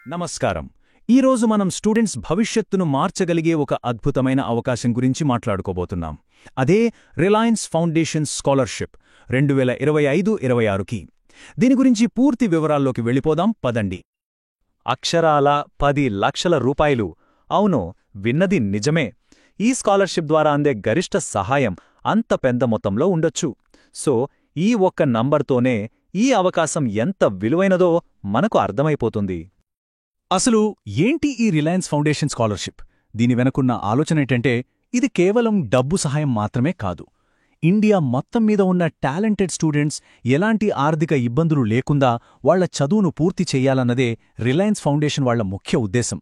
నమస్కారం. ఈరోజు మనం స్టూడెంట్స్ భవిష్యత్తును మార్చగలిగే ఒక అద్భుతమైన అవకాశం గురించి మాట్లాడుకోబోతున్నాం. అదే రిలయన్స్ ఫౌండేషన్ స్కాలర్షిప్ 2025-26కి. దీని గురించి పూర్తి వివరాల్లోకి వెళ్ళిపోదాం పదండి. అక్షరాల 10 లక్షల రూపాయలు. అవును, విన్నది నిజమే. ఈ స్కాలర్షిప్ ద్వారా అందే గరిష్ట సహాయం అంత పెద్ద మొత్తంలో ఉండొచ్చు. సో ఈ ఒక్క నంబర్తోనే ఈ అవకాశం ఎంత విలువైనదో మనకు అర్థమైపోతుంది. అసలు ఏంటి ఈ రిలయన్స్ ఫౌండేషన్ స్కాలర్షిప్? దీని వెనుకున్న ఆలోచనేంటంటే, ఇది కేవలం డబ్బు సహాయం మాత్రమే కాదు. ఇండియా మొత్తం మీద ఉన్న టాలెంటెడ్ స్టూడెంట్స్ ఎలాంటి ఆర్థిక ఇబ్బందులు లేకుండా వాళ్ల చదువును పూర్తి చెయ్యాలన్నదే రిలయన్స్ ఫౌండేషన్ వాళ్ల ముఖ్య ఉద్దేశం.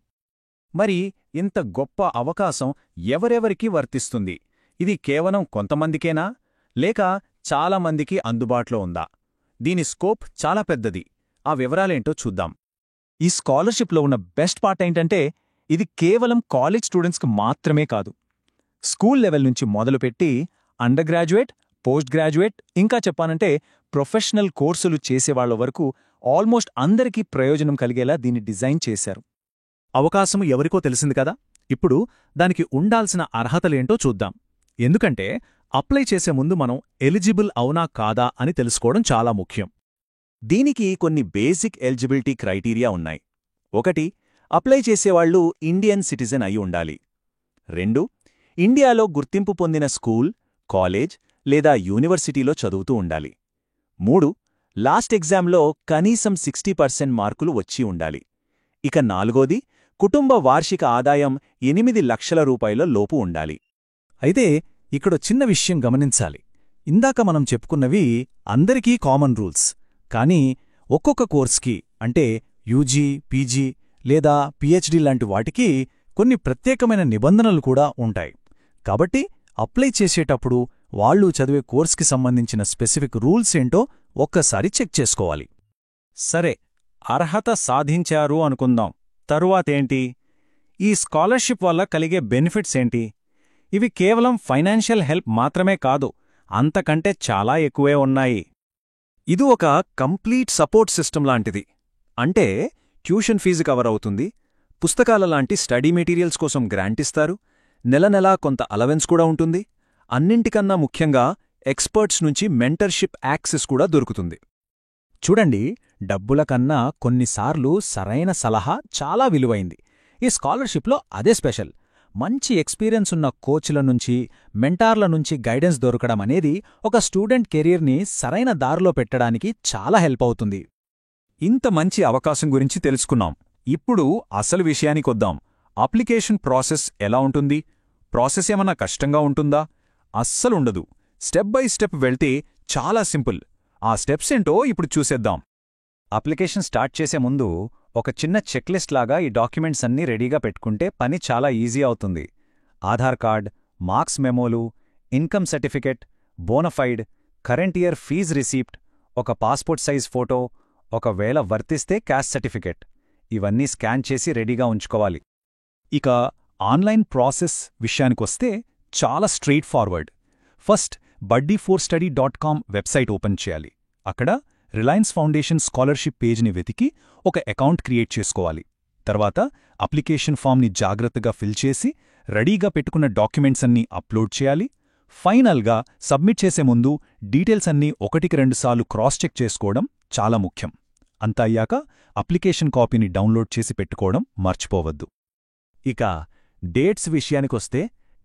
మరి ఇంత గొప్ప అవకాశం ఎవరెవరికి వర్తిస్తుంది? ఇది కేవలం కొంతమందికేనా, లేక చాలామందికి అందుబాటులో ఉందా? దీని స్కోప్ చాలా పెద్దది. ఆ వివరాలేంటో చూద్దాం. ఈ స్కాలర్షిప్లో ఉన్న బెస్ట్ పార్ట్ ఏంటంటే, ఇది కేవలం కాలేజ్ స్టూడెంట్స్కి మాత్రమే కాదు. స్కూల్ లెవెల్ నుంచి మొదలుపెట్టి అండర్ గ్రాడ్యుయేట్, పోస్ట్ గ్రాడ్యుయేట్, ఇంకా చెప్పానంటే ప్రొఫెషనల్ కోర్సులు చేసేవాళ్ల వరకు ఆల్మోస్ట్ అందరికీ ప్రయోజనం కలిగేలా దీన్ని డిజైన్ చేశారు. అవకాశం ఎవరికో తెలిసింది కదా. ఇప్పుడు దానికి ఉండాల్సిన అర్హతలేంటో చూద్దాం. ఎందుకంటే అప్లై చేసే ముందు మనం ఎలిజిబుల్ అవునా కాదా అని తెలుసుకోవడం చాలా ముఖ్యం. దీనికి కొన్ని బేసిక్ ఎలిజిబిలిటీ క్రైటీరియా ఉన్నాయి. 1. అప్లై చేసేవాళ్లు ఇండియన్ సిటిజన్ అయి ఉండాలి. 2. ఇండియాలో గుర్తింపు పొందిన స్కూల్, కాలేజ్ లేదా యూనివర్సిటీలో చదువుతూ ఉండాలి. 3. లాస్ట్ ఎగ్జామ్లో కనీసం 60% మార్కులు వచ్చి ఉండాలి. ఇక 4ది, కుటుంబ వార్షిక ఆదాయం 8 లక్షల రూపాయల లోపు ఉండాలి. అయితే ఇక్కడ చిన్న విషయం గమనించాలి. ఇందాక మనం చెప్పుకున్నవి అందరికీ కామన్ రూల్స్. కానీ ఒక్కొక్క కోర్స్కి, అంటే యూజీ, పీజీ లేదా పీహెచ్డీ లాంటి వాటికి కొన్ని ప్రత్యేకమైన నిబంధనలు కూడా ఉంటాయి. కాబట్టి అప్లై చేసేటప్పుడు వాళ్ళు చదివే కోర్స్కి సంబంధించిన స్పెసిఫిక్ రూల్స్ ఏంటో ఒక్కసారి చెక్ చేసుకోవాలి. సరే, అర్హత సాధించారు అనుకుందాం. తరువాతేంటి? ఈ స్కాలర్షిప్ వల్ల కలిగే బెనిఫిట్స్ ఏంటి? ఇవి కేవలం ఫైనాన్షియల్ హెల్ప్ మాత్రమే కాదు, అంతకంటే చాలా ఎక్కువే ఉన్నాయి. ఇది ఒక కంప్లీట్ సపోర్ట్ సిస్టమ్ లాంటిది. అంటే ట్యూషన్ ఫీజు కవర్ అవుతుంది, పుస్తకాల లాంటి స్టడీ మెటీరియల్స్ కోసం గ్రాంట్ ఇస్తారు, నెలనెలా కొంత అలవెన్స్ కూడా ఉంటుంది. అన్నింటికన్నా ముఖ్యంగా ఎక్స్పర్ట్స్ నుంచి మెంటర్షిప్ యాక్సెస్ కూడా దొరుకుతుంది. చూడండి, డబ్బుల కన్నా కొన్నిసార్లు సరైన సలహా చాలా విలువైంది. ఈ స్కాలర్షిప్లో అదే స్పెషల్. మంచి ఎక్స్పీరియన్స్ ఉన్న కోచ్ల నుంచి, మెంటార్ల నుంచి గైడెన్స్ దొరకడం అనేది ఒక స్టూడెంట్ కెరీర్ని సరైన దారిలో పెట్టడానికి చాలా హెల్ప్ అవుతుంది. ఇంత మంచి అవకాశం గురించి తెలుసుకున్నాం. ఇప్పుడు అసలు విషయానికొద్దాం. అప్లికేషన్ ప్రాసెస్ ఎలా ఉంటుంది? ప్రాసెస్ ఏమన్నా కష్టంగా ఉంటుందా? అస్సలుండదు. స్టెప్ బై స్టెప్ వెళ్తే చాలా సింపుల్. ఆ స్టెప్స్ ఏంటో ఇప్పుడు చూసేద్దాం. అప్లికేషన్ స్టార్ట్ చేసే ముందు ఒక చిన్న చెక్లిస్ట్ లాగా ఈ డాక్యుమెంట్స్ అన్నీ రెడీగా పెట్టుకుంటే పని చాలా ఈజీ అవుతుంది. ఆధార్ కార్డ్, మార్క్స్ మెమోలు, income certificate, bonafide, current year fees receipt, ఒక పాస్పోర్ట్ సైజ్ ఫోటో, ఒకవేళ వర్తిస్తే క్యాస్ట్ సర్టిఫికెట్, ఇవన్నీ స్కాన్ చేసి రెడీగా ఉంచుకోవాలి. ఇక ఆన్లైన్ ప్రాసెస్ విషయానికొస్తే చాలా straight forward. First buddy4study.com website open చేయాలి. అక్కడ రిలయన్స్ ఫౌండేషన్ స్కాలర్షిప్ పేజ్ని వెతికి ఒక అకౌంట్ క్రియేట్ చేసుకోవాలి. తర్వాత అప్లికేషన్ ఫామ్ని జాగ్రత్తగా ఫిల్ చేసి రెడీగా పెట్టుకున్న డాక్యుమెంట్స్ అన్నీ అప్లోడ్ చేయాలి. ఫైనల్గా సబ్మిట్ చేసే ముందు డీటెయిల్స్ అన్నీ 1-2 సార్లు క్రాస్ చెక్ చేసుకోవడం చాలా ముఖ్యం. అంతా అయ్యాక అప్లికేషన్ కాపీని డౌన్లోడ్ చేసి పెట్టుకోవడం మర్చిపోవద్దు. ఇక డేట్స్ విషయానికొస్తే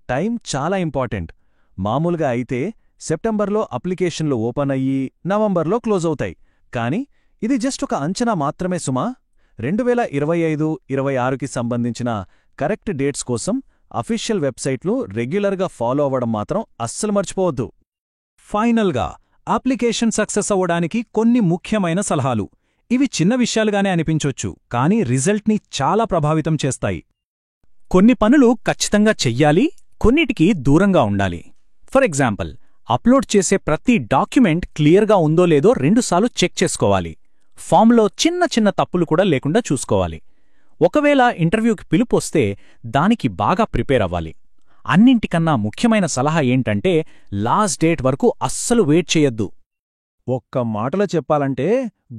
టైం చాలా ఇంపార్టెంట్. మామూలుగా అయితే సెప్టెంబర్లో అప్లికేషన్లు ఓపెన్ అయ్యి నవంబర్లో క్లోజ్ అవుతాయి. కానీ ఇది జస్ట్ ఒక అంచనా మాత్రమే సుమా. 2025-26కి సంబంధించిన కరెక్ట్ డేట్స్ కోసం అఫీషియల్ వెబ్సైట్లు రెగ్యులర్గా ఫాలో అవ్వడం మాత్రం అస్సలు మర్చిపోవద్దు. ఫైనల్గా అప్లికేషన్ సక్సెస్ అవ్వడానికి కొన్ని ముఖ్యమైన సలహాలు. ఇవి చిన్న విషయాలుగానే అనిపించొచ్చు, కానీ రిజల్ట్ని చాలా ప్రభావితం చేస్తాయి. కొన్ని పనులు ఖచ్చితంగా చెయ్యాలి, కొన్నిటికి దూరంగా ఉండాలి. ఫర్ ఎగ్జాంపుల్, అప్లోడ్ చేసే ప్రతి డాక్యుమెంట్ క్లియర్గా ఉందో లేదో 2 సార్లు చెక్ చేసుకోవాలి. ఫామ్లో చిన్న చిన్న తప్పులు కూడా లేకుండా చూసుకోవాలి. ఒకవేళ ఇంటర్వ్యూకి పిలుపొస్తే దానికి బాగా ప్రిపేర్ అవ్వాలి. అన్నింటికన్నా ముఖ్యమైన సలహా ఏంటంటే, లాస్ట్ డేట్ వరకు అస్సలు వెయిట్ చేయొద్దు. ఒక్క మాటలో చెప్పాలంటే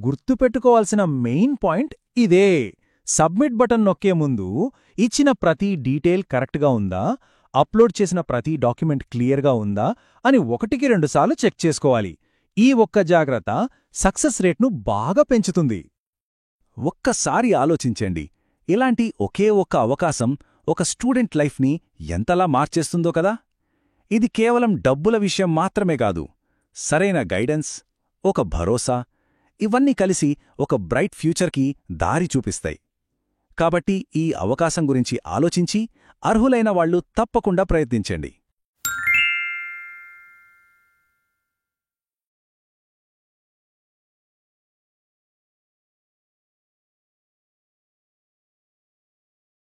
గుర్తుపెట్టుకోవాల్సిన మెయిన్ పాయింట్ ఇదే. సబ్మిట్ బటన్ నొక్కే ముందు ఇచ్చిన ప్రతి డీటెయిల్ కరెక్ట్గా ఉందా, అప్లోడ్ చేసిన ప్రతి డాక్యుమెంట్ క్లియర్గా ఉందా అని 1-2 సార్లు చెక్ చేసుకోవాలి. ఈ ఒక్క జాగ్రత్త సక్సెస్ రేట్ను బాగా పెంచుతుంది. ఒక్కసారి ఆలోచించండి, ఇలాంటి ఒకే ఒక్క అవకాశం ఒక స్టూడెంట్ లైఫ్ని ఎంతలా మార్చేస్తుందో కదా. ఇది కేవలం డబ్బుల విషయం మాత్రమే కాదు, సరైన గైడెన్స్, ఒక భరోసా, ఇవన్నీ కలిసి ఒక బ్రైట్ ఫ్యూచర్కి దారి చూపిస్తాయి. కాబట్టి ఈ అవకాశం గురించి ఆలోచించి అర్హులైన వాళ్ళు తప్పకుండా ప్రయత్నించండి.